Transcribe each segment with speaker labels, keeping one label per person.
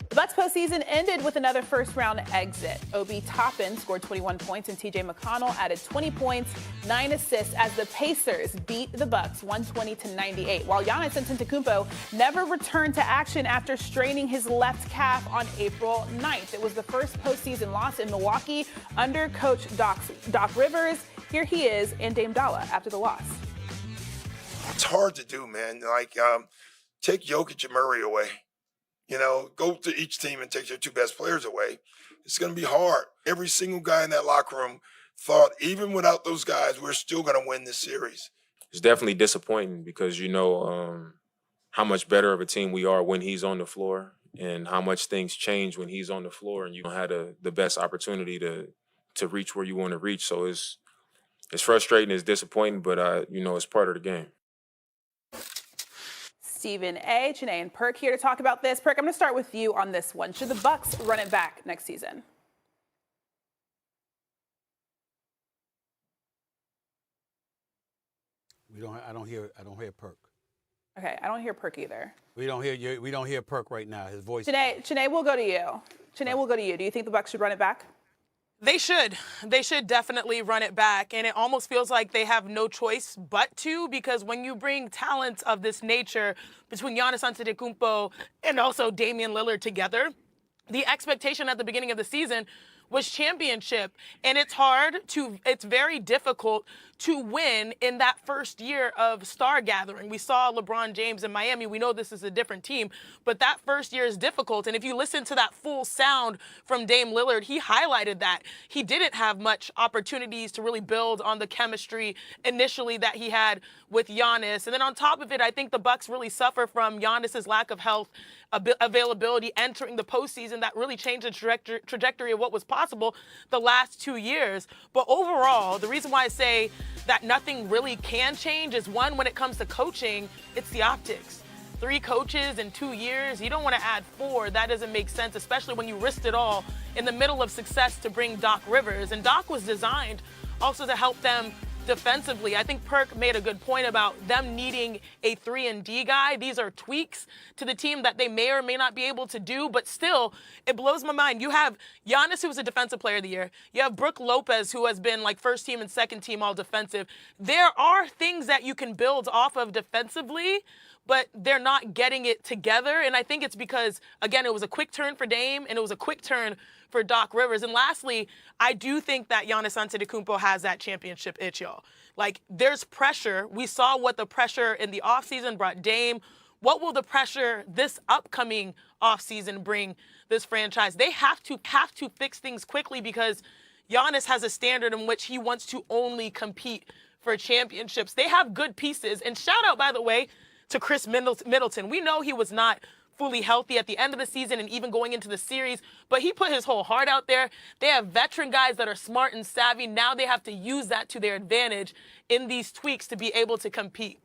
Speaker 1: The Bucks postseason ended with another first-round exit. Obi Toppin scored 21 points and T.J. McConnell added 20 points, 9 assists as the Pacers beat the Bucks 120-98. While Giannis Antetokounmpo never returned to action after straining his left calf on April 9th. It was the first postseason loss in Milwaukee under Coach Doc Rivers. Here he is and Dame Dalla after the loss.
Speaker 2: It's hard to do, man. Take Jokic and Murray away. Go to each team and take their two best players away. It's going to be hard. Every single guy in that locker room thought, even without those guys, we're still going to win this series.
Speaker 3: It's definitely disappointing because how much better of a team we are when he's on the floor and how much things change when he's on the floor and you don't have the best opportunity to reach where you want to reach. So it's frustrating, it's disappointing, but it's part of the game.
Speaker 1: Stephen A., Chene, and Perk here to talk about this. Perk, I'm going to start with you on this one. Should the Bucks run it back next season?
Speaker 4: I don't hear Perk.
Speaker 1: Okay, I don't hear Perk either.
Speaker 4: We don't hear Perk right now. His voice.
Speaker 1: Chene, we'll go to you. Chene, we'll go to you. Do you think the Bucks should run it back?
Speaker 5: They should. They should definitely run it back. And it almost feels like they have no choice but to, because when you bring talents of this nature between Giannis Antetokounmpo and also Damian Lillard together, the expectation at the beginning of the season was championship. And it's very difficult to win in that first year of star gathering. We saw LeBron James in Miami. We know this is a different team, but that first year is difficult. And if you listen to that full sound from Dame Lillard, he highlighted that he didn't have much opportunities to really build on the chemistry initially that he had with Giannis. And then on top of it, I think the Bucks really suffer from Giannis's lack of health availability entering the postseason. That really changed the trajectory of what was possible the last 2 years. But overall, the reason why I say that nothing really can change is, one, when it comes to coaching, it's the optics. 3 coaches in 2 years, you don't want to add 4. That doesn't make sense, especially when you risked it all in the middle of success to bring Doc Rivers. And Doc was designed also to help them defensively. I think Perk made a good point about them needing a 3-and-D guy. These are tweaks to the team that they may or may not be able to do, but still, it blows my mind. You have Giannis, who was a defensive player of the year. You have Brook Lopez, who has been like first team and second team all defensive. There are things that you can build off of defensively, but they're not getting it together. And I think it's because, again, it was a quick turn for Dame and it was a quick turn for Doc Rivers. And lastly, I do think that Giannis Antetokounmpo has that championship itch, y'all. Like, there's pressure. We saw what the pressure in the offseason brought Dame. What will the pressure this upcoming offseason bring this franchise? They have to fix things quickly because Giannis has a standard in which he wants to only compete for championships. They have good pieces. And shout out, by the way, to Chris Middleton. We know he was not fully healthy at the end of the season and even going into the series, but he put his whole heart out there. They have veteran guys that are smart and savvy. Now they have to use that to their advantage in these tweaks to be able to compete.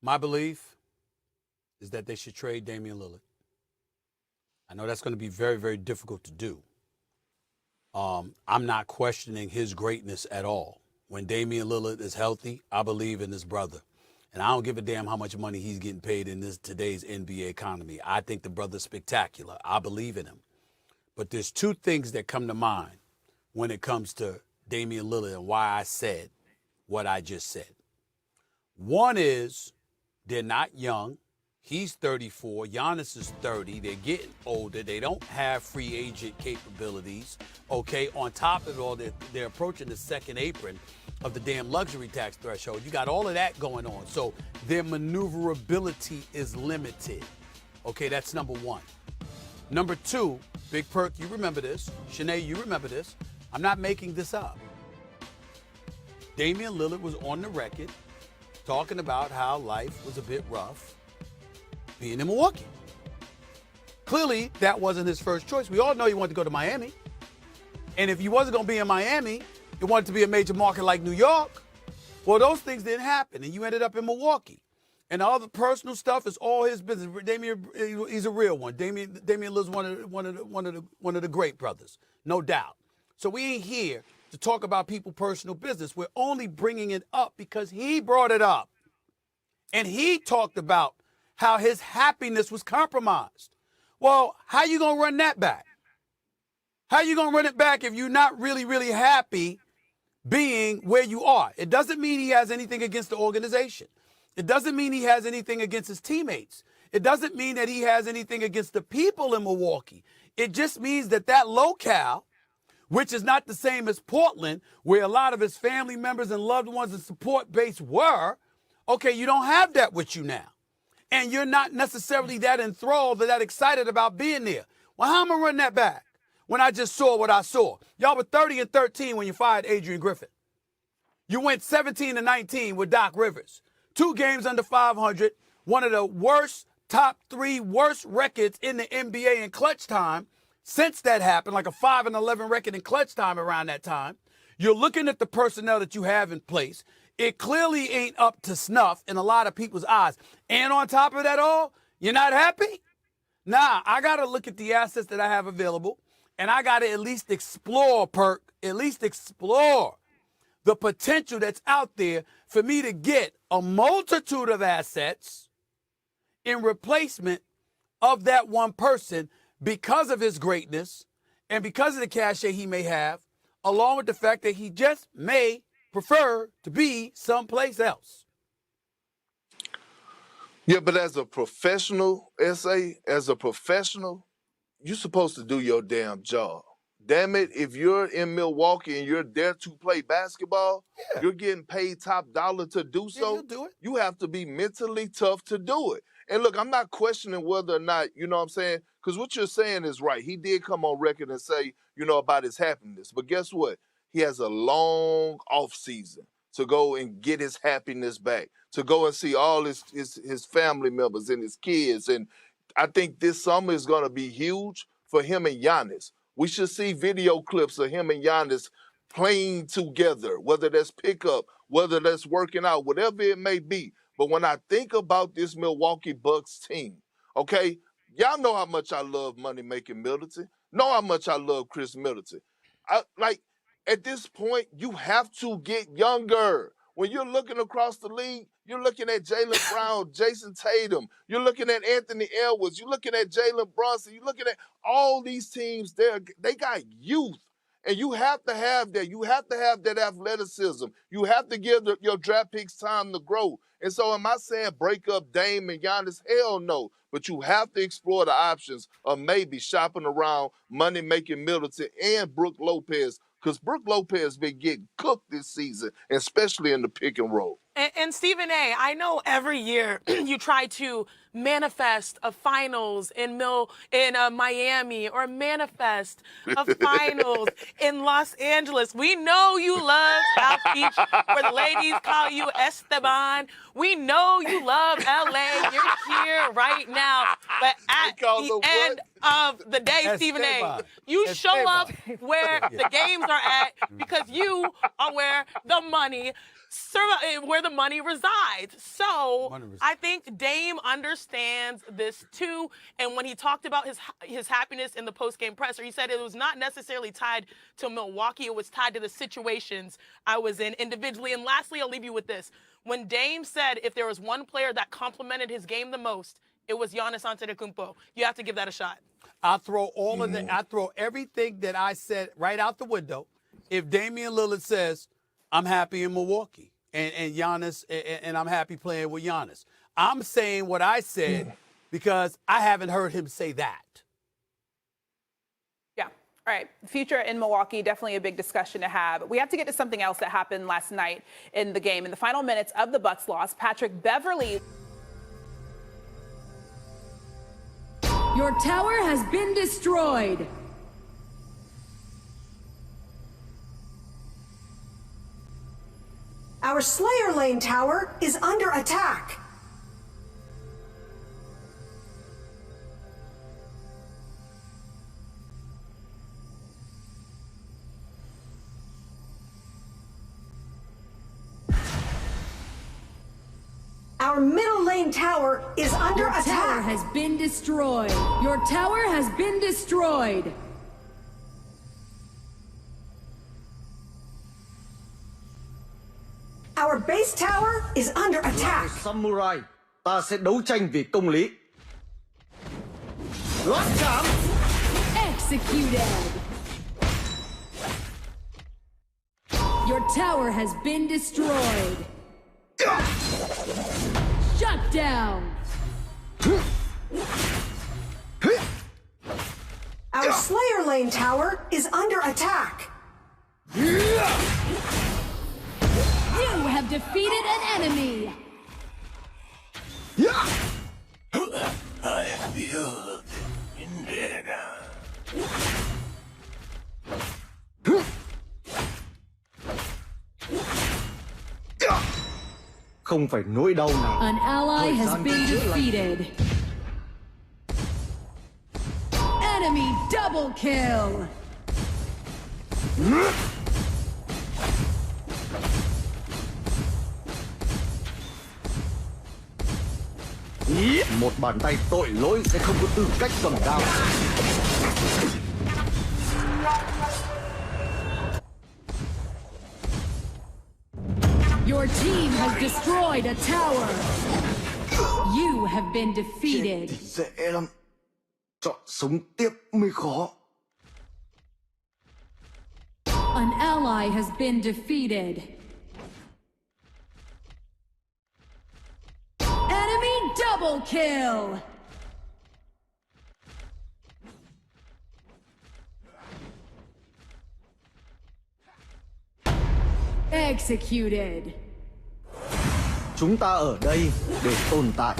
Speaker 4: My belief is that they should trade Damian Lillard. I know that's going to be very, very difficult to do. I'm not questioning his greatness at all. When Damian Lillard is healthy, I believe in his brother. And I don't give a damn how much money he's getting paid in today's NBA economy. I think the brother's spectacular. I believe in him. But there's 2 things that come to mind when it comes to Damian Lillard and why I said what I just said. One is they're not young. He's 34. Giannis is 30. They're getting older. They don't have free agent capabilities. Okay, on top of it all, they're approaching the second apron of the damn luxury tax threshold. You got all of that going on. So their maneuverability is limited. Okay, that's number 1. Number 2, Big Perk, you remember this. Shanae, you remember this. I'm not making this up. Damian Lillard was on the record talking about how life was a bit rough being in Milwaukee. Clearly, that wasn't his first choice. We all know he wanted to go to Miami. And if he wasn't going to be in Miami, he wanted to be a major market like New York. Well, those things didn't happen, and you ended up in Milwaukee. And all the personal stuff is all his business. Damian, he's a real one. Damian Lillard's one of the great brothers, no doubt. So we ain't here to talk about people's personal business. We're only bringing it up because he brought it up. And he talked about how his happiness was compromised. Well, how you going to run that back? How you going to run it back if you're not really, really happy being where you are? It doesn't mean he has anything against the organization. It doesn't mean he has anything against his teammates. It doesn't mean that he has anything against the people in Milwaukee. It just means that that locale, which is not the same as Portland, where a lot of his family members and loved ones and support base were, okay, you don't have that with you now. And you're not necessarily that enthralled or that excited about being there. Well, how am I run that back when I just saw what I saw? Y'all were 30-13 when you fired Adrian Griffin. You went 17-19 with Doc Rivers. 2 games under 500, one of the worst, top 3 worst records in the NBA in clutch time since that happened, like a 5-11 record in clutch time around that time. You're looking at the personnel that you have in place. It clearly ain't up to snuff in a lot of people's eyes. And on top of that all, you're not happy? Nah, I got to look at the assets that I have available, and I got to at least explore, at least explore the potential that's out there for me to get a multitude of assets in replacement of that one person because of his greatness and because of the cachet he may have, along with the fact that he just may prefer to be someplace else.
Speaker 6: Yeah, but as a professional, as a professional, you're supposed to do your damn job. Damn it, if you're in Milwaukee and you're there to play basketball, you're getting paid top dollar to do so.
Speaker 4: you'll do it.
Speaker 6: You have to be mentally tough to do it. And look, I'm not questioning whether or not, you know what I'm saying? Because what you're saying is right. He did come on record and say, you know, about his happiness. But guess what? He has a long off season to go and get his happiness back, to go and see all his family members and his kids. And I think this summer is going to be huge for him and Giannis. We should see video clips of him and Giannis playing together, whether that's pickup, whether that's working out, whatever it may be. But when I think about this Milwaukee Bucks team, okay, y'all know how much I love money-making Middleton, know how much I love Chris Middleton. At this point, you have to get younger. When you're looking across the league, you're looking at Jaylen Brown, Jason Tatum. You're looking at Anthony Edwards. You're looking at Jalen Brunson. You're looking at all these teams. They got youth. And you have to have that. You have to have that athleticism. You have to give your draft picks time to grow. And so am I saying break up Dame and Giannis? Hell no. But you have to explore the options of maybe shopping around money-making Middleton and Brook Lopez, because Brook Lopez been getting cooked this season, especially in the pick and roll.
Speaker 5: And Stephen A., I know every year you try to manifest a finals in Miami or manifest a finals in Los Angeles. We know you love South Beach, where the ladies call you Esteban. We know you love LA. You're here right now. But at the end of the day, Stephen A., you show up where the games are at because you are where the money resides. So I think Dame understands this too. And when he talked about his happiness in the post-game presser, he said it was not necessarily tied to Milwaukee. It was tied to the situations I was in individually. And lastly, I'll leave you with this. When Dame said if there was one player that complimented his game the most, it was Giannis Antetokounmpo. You have to give that a shot.
Speaker 4: I throw I throw everything that I said right out the window if Damian Lillard says, I'm happy in Milwaukee. And Giannis, and I'm happy playing with Giannis. I'm saying what I said because I haven't heard him say that.
Speaker 1: Yeah. All right. Future in Milwaukee, definitely a big discussion to have. We have to get to something else that happened last night in the game. In the final minutes of the Bucks loss, Patrick Beverley.
Speaker 7: Your tower has been destroyed.
Speaker 8: Our Slayer Lane tower is under attack. Our middle lane tower is under attack.
Speaker 7: Your tower has been destroyed. Your tower has been destroyed.
Speaker 8: Our base tower is under attack.
Speaker 9: Samurai. ta sẽ đấu tranh vì công lý. Loát chạm.
Speaker 7: Executed. Your tower has been destroyed. Shut down.
Speaker 8: Our Slayer Lane tower is under attack.
Speaker 7: You have defeated an enemy.
Speaker 9: I feel indeed. Không phải nỗi đau nào.
Speaker 7: An ally
Speaker 9: Thời
Speaker 7: has
Speaker 9: gian
Speaker 7: been
Speaker 9: chữa lành.
Speaker 7: defeated. Enemy double kill.
Speaker 9: Một bàn tay tội lỗi sẽ không có tư cách cầm đao.
Speaker 7: Your team has destroyed a tower. You have been defeated.
Speaker 9: Chết thì dễ lắm. Chọn sống tiếp mới khó.
Speaker 7: An ally has been defeated. Enemy double kill. Executed.
Speaker 9: Chúng ta ở đây để tồn tại.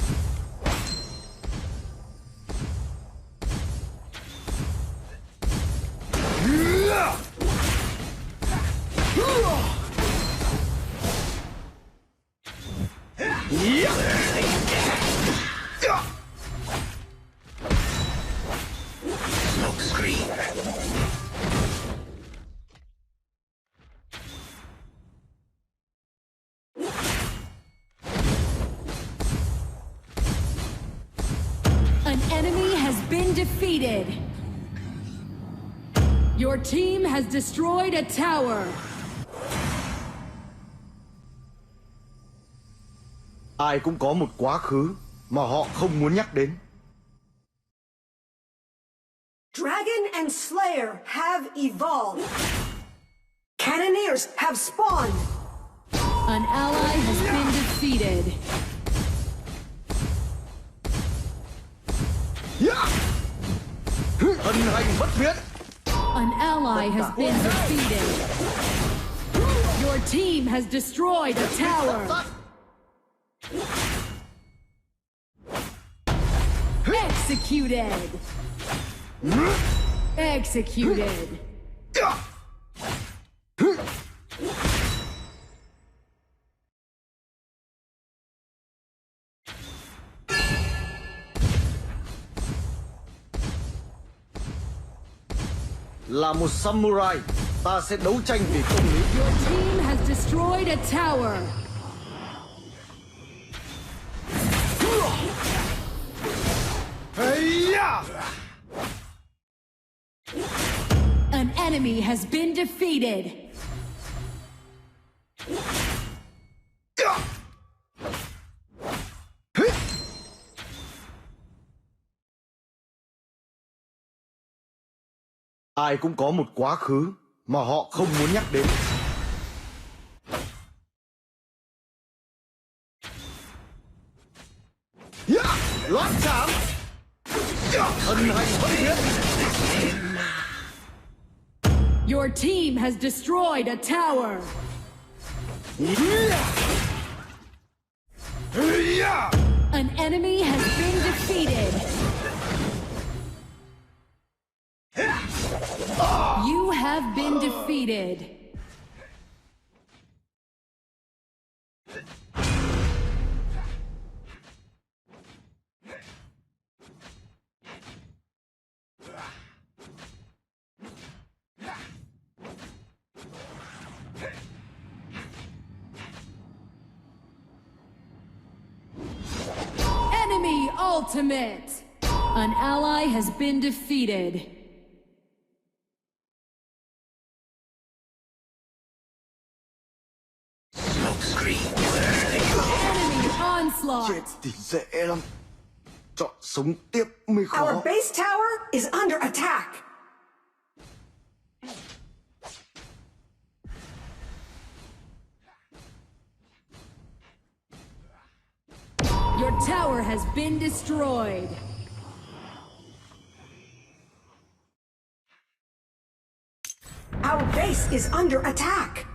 Speaker 7: An enemy has been defeated. Your team has destroyed a tower.
Speaker 9: Ai cũng có một quá khứ mà họ không muốn nhắc đến.
Speaker 8: Dragon and Slayer have evolved. Cannoneers have spawned.
Speaker 7: An ally has been defeated.
Speaker 9: Hân hành bất biến.
Speaker 7: An ally has been defeated. Your team has destroyed a tower. Executed. Executed.
Speaker 9: Là một samurai, ta sẽ đấu tranh vì công lý.
Speaker 7: Your team has destroyed a tower. An enemy has been defeated.
Speaker 9: Ai cũng có một quá khứ mà họ không muốn nhắc đến. Loát chạm. Hân hành bất biến.
Speaker 7: Your team has destroyed a tower. An enemy has been defeated. You have been defeated. Enemy ultimate. An ally has been defeated. Enemy onslaught. onslaught.
Speaker 9: Chết thì dễ lắm. Chọn sống tiếp mới khó.
Speaker 8: Our base tower is under attack.
Speaker 7: Your tower has been destroyed.
Speaker 8: Our base is under attack.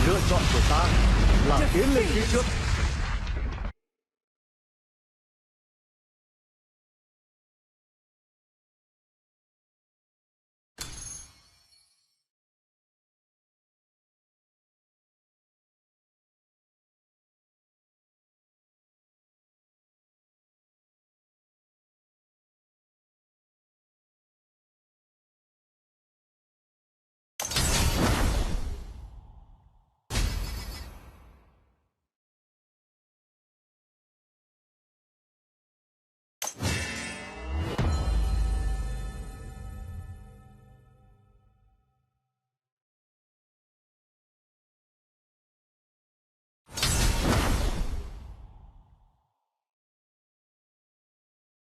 Speaker 9: Lựa chọn của ta là tiến lên phía trước.